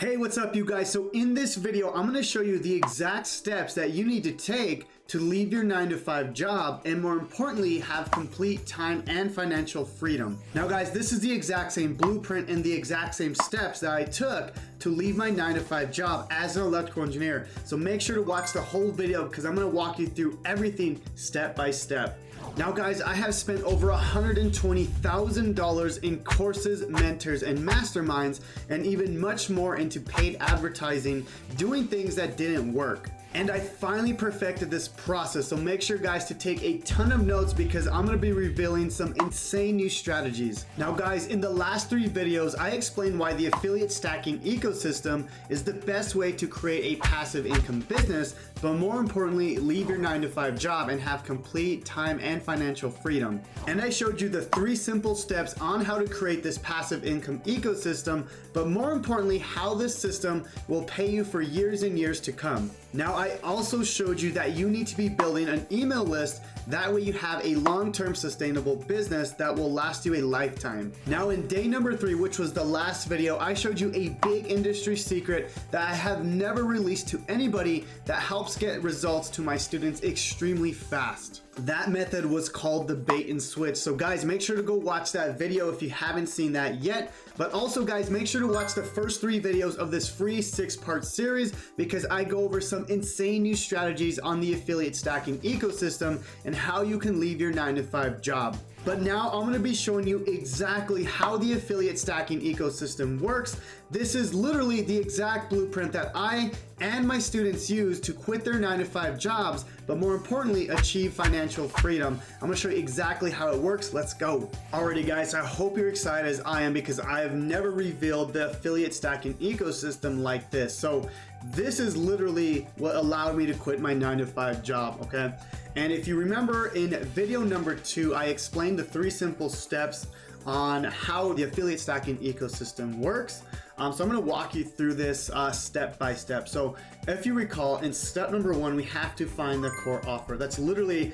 Hey, what's up you guys? So in this video, I'm going to show you the exact steps that you need to take to leave your 9-to-5 job and more importantly, have complete time and financial freedom. Now guys, this is the exact same blueprint and the exact same steps that I took to leave my 9-to-5 job as an electrical engineer. So make sure to watch the whole video because I'm going to walk you through everything step by step. Now guys, I have spent over $120,000 in courses, mentors, and masterminds, and even much more into paid advertising, doing things that didn't work. And I finally perfected this process, so make sure guys to take a ton of notes because I'm gonna be revealing some insane new strategies. Now guys, in the last 3 videos, I explained why the affiliate stacking ecosystem is the best way to create a passive income business, but more importantly, leave your 9-to-5 job and have complete time and financial freedom. And I showed you the 3 simple steps on how to create this passive income ecosystem, but more importantly, how this system will pay you for years and years to come. Now, I also showed you that you need to be building an email list. That way you have a long-term sustainable business that will last you a lifetime. Now in day number 3, which was the last video, I showed you a big industry secret that I have never released to anybody that helps get results to my students extremely fast. That method was called the bait and switch. So guys, make sure to go watch that video if you haven't seen that yet. But also guys, make sure to watch the first 3 videos of this free 6-part series because I go over some insane new strategies on the affiliate stacking ecosystem and how you can leave your 9-to-5 job. But now I'm going to be showing you exactly how the affiliate stacking ecosystem works. This is literally the exact blueprint that I and my students use to quit their 9-to-5 jobs, but more importantly, achieve financial freedom. I'm going to show you exactly how it works. Let's go. Alrighty guys, I hope you're excited as I am because I have never revealed the affiliate stacking ecosystem like this. So this is literally what allowed me to quit my 9-to-5 job, okay? And if you remember in video number 2, I explained the 3 simple steps on how the affiliate stacking ecosystem works. So I'm going to walk you through this step by step. So if you recall, in step number 1, we have to find the core offer. That's literally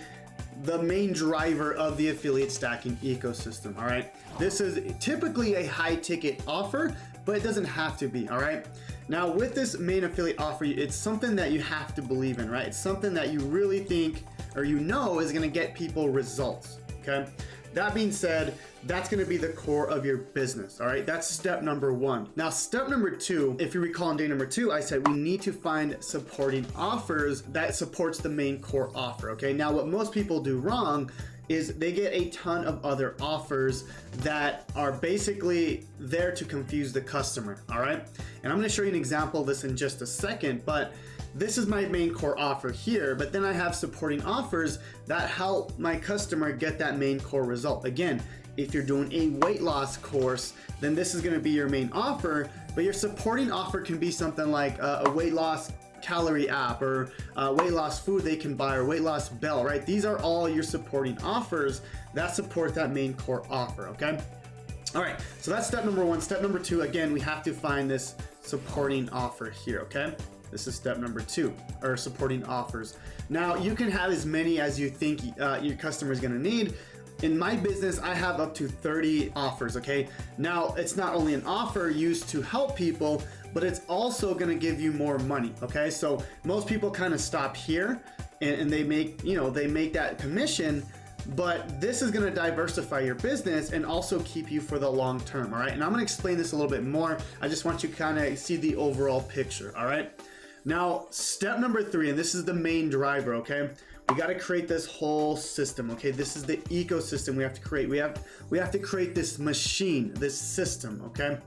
the main driver of the affiliate stacking ecosystem, all right? This is typically a high ticket offer, but it doesn't have to be, all right? Now with this main affiliate offer, it's something that you have to believe in, right? It's something that you really think or you know is gonna get people results, okay? That being said, that's gonna be the core of your business, all right? That's step number 1. Now, step number 2, if you recall in day number 2, I said we need to find supporting offers that supports the main core offer, okay? Now, what most people do wrong is they get a ton of other offers that are basically there to confuse the customer, all right? And I'm gonna show you an example of this in just a second, but this is my main core offer here, but then I have supporting offers that help my customer get that main core result. Again, if you're doing a weight loss course, then this is gonna be your main offer, but your supporting offer can be something like a weight loss calorie app or weight loss food they can buy or weight loss belt, right? These are all your supporting offers that support that main core offer, okay? All right, so that's step number 1. Step number 2, again, we have to find this supporting offer here, okay? This is step number 2, or supporting offers. Now, you can have as many as you think your customer is gonna need. In my business, I have up to 30 offers, okay? Now, it's not only an offer used to help people, but it's also gonna give you more money, okay? So most people kind of stop here and they make, they make that commission, but this is gonna diversify your business and also keep you for the long term, all right? And I'm gonna explain this a little bit more. I just want you to kind of see the overall picture, all right? Now, step number 3, and this is the main driver, okay? We got to create this whole system, okay? This is the ecosystem we have to create. We have to create this machine, this system, okay?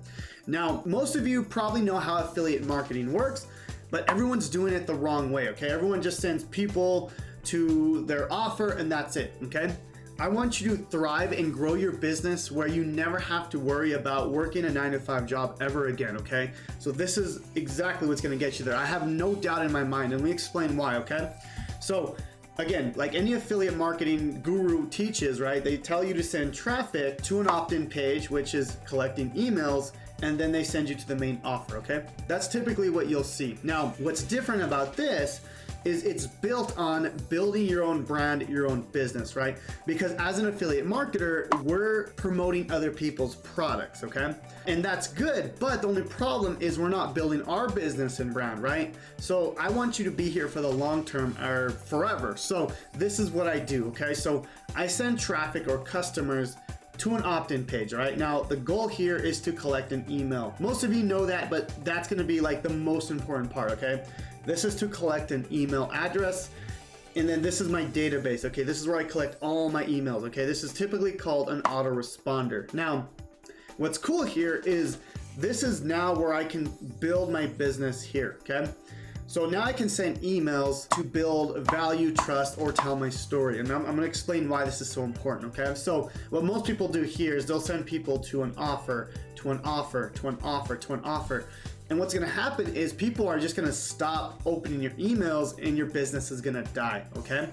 Now, most of you probably know how affiliate marketing works, but everyone's doing it the wrong way, okay? Everyone just sends people to their offer and that's it, okay? I want you to thrive and grow your business where you never have to worry about working a 9-to-5 job ever again, okay? So this is exactly what's gonna get you there. I have no doubt in my mind, and let me explain why, okay? So again, like any affiliate marketing guru teaches, right? They tell you to send traffic to an opt-in page, which is collecting emails, and then they send you to the main offer, okay? That's typically what you'll see. Now, what's different about this is it's built on building your own brand, your own business, right? Because as an affiliate marketer, we're promoting other people's products, okay? And that's good, but the only problem is we're not building our business and brand, right? So I want you to be here for the long term or forever. So this is what I do, okay? So I send traffic or customers to an opt-in page, right? Now, the goal here is to collect an email. Most of you know that, but that's gonna be like the most important part, okay? This is to collect an email address, and then this is my database, okay? This is where I collect all my emails, okay? This is typically called an autoresponder. Now, what's cool here is this is now where I can build my business here, okay? So now I can send emails to build value, trust, or tell my story. And I'm gonna explain why this is so important, okay? So what most people do here is they'll send people to an offer, to an offer, to an offer, to an offer. And what's gonna happen is people are just gonna stop opening your emails and your business is gonna die, okay?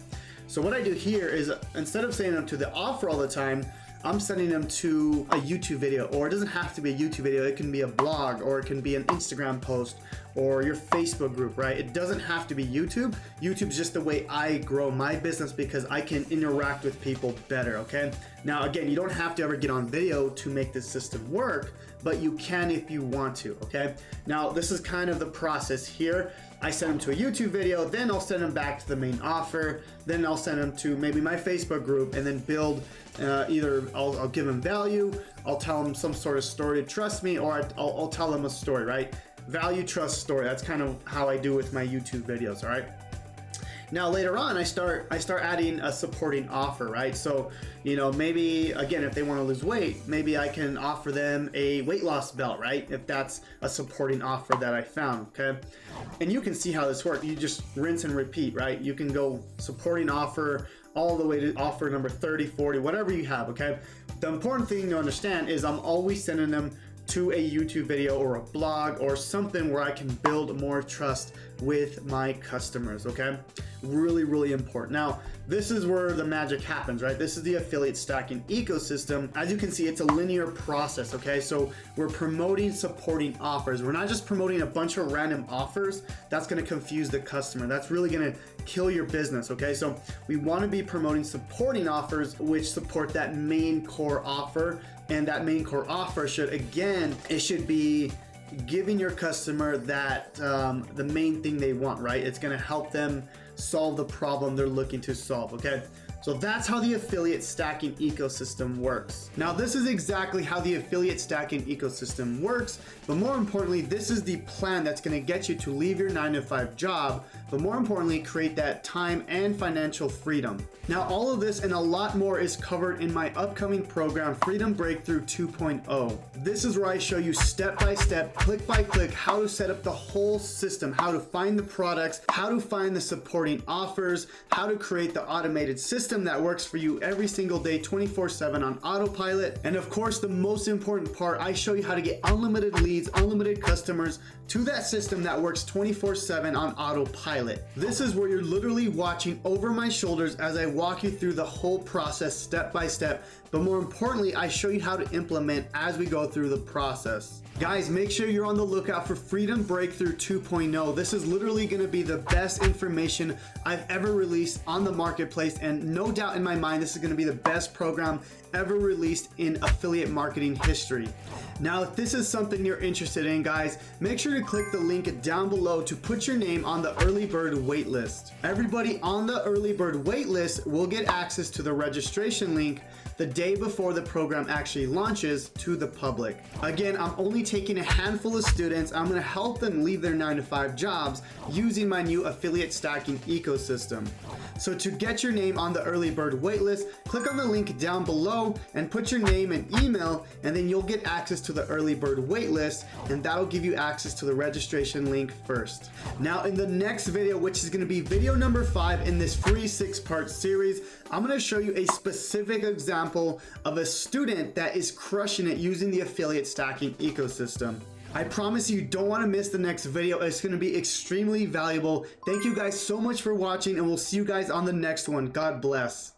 So what I do here is instead of sending them to the offer all the time, I'm sending them to a YouTube video, or it doesn't have to be a YouTube video. It can be a blog, or it can be an Instagram post, or your Facebook group, right? It doesn't have to be YouTube. YouTube's just the way I grow my business because I can interact with people better, okay? Now, again, you don't have to ever get on video to make this system work, but you can if you want to, okay? Now, this is kind of the process here. I send them to a YouTube video, then I'll send them back to the main offer, then I'll send them to maybe my Facebook group, and then build either I'll give them value, I'll tell them some sort of story to trust me, or I'll tell them a story, right? Value, trust, story. That's kind of how I do with my YouTube videos, all right? Now later on, I start adding a supporting offer, right? So, you know, maybe again, if they want to lose weight, maybe I can offer them a weight loss belt, right? If that's a supporting offer that I found, okay? And you can see how this works. You just rinse and repeat, right? You can go supporting offer all the way to offer number 30, 40, whatever you have, okay? The important thing to understand is I'm always sending them to a YouTube video or a blog or something where I can build more trust with my customers, okay? Really, really important. Now, this is where the magic happens, right? This is the affiliate stacking ecosystem. As you can see, it's a linear process, okay? So we're promoting supporting offers. We're not just promoting a bunch of random offers. That's gonna confuse the customer. That's really gonna kill your business, okay? So we wanna be promoting supporting offers which support that main core offer, and that main core offer should, again, it should be giving your customer that the main thing they want, right? It's gonna help them solve the problem they're looking to solve, okay? So that's how the affiliate stacking ecosystem works. Now, this is exactly how the affiliate stacking ecosystem works, but more importantly, this is the plan that's gonna get you to leave your 9-to-5 job, but more importantly, create that time and financial freedom. Now, all of this and a lot more is covered in my upcoming program, Freedom Breakthrough 2.0. This is where I show you step by step, click by click, how to set up the whole system, how to find the products, how to find the supporting offers, how to create the automated system that works for you every single day, 24/7 on autopilot. And of course, the most important part, I show you how to get unlimited leads, unlimited customers to that system that works 24/7 on autopilot. This is where you're literally watching over my shoulders as I walk you through the whole process step by step. But more importantly, I show you how to implement as we go through the process. Guys, make sure you're on the lookout for Freedom Breakthrough 2.0. This is literally gonna be the best information I've ever released on the marketplace, and no doubt in my mind, this is gonna be the best program ever released in affiliate marketing history. Now, if this is something you're interested in, guys, make sure to click the link down below to put your name on the early bird waitlist. Everybody on the early bird waitlist will get access to the registration link the day before the program actually launches to the public. Again, I'm only taking a handful of students. I'm gonna help them leave their 9-to-5 jobs using my new affiliate stacking ecosystem. So to get your name on the early bird waitlist, click on the link down below and put your name and email, and then you'll get access to the early bird waitlist, and that'll give you access to the registration link first. Now, in the next video, which is gonna be video number 5 in this free 6-part series, I'm gonna show you a specific example of a student that is crushing it using the affiliate stacking ecosystem. I promise you don't want to miss the next video. It's going to be extremely valuable. Thank you guys so much for watching, and we'll see you guys on the next one. God bless.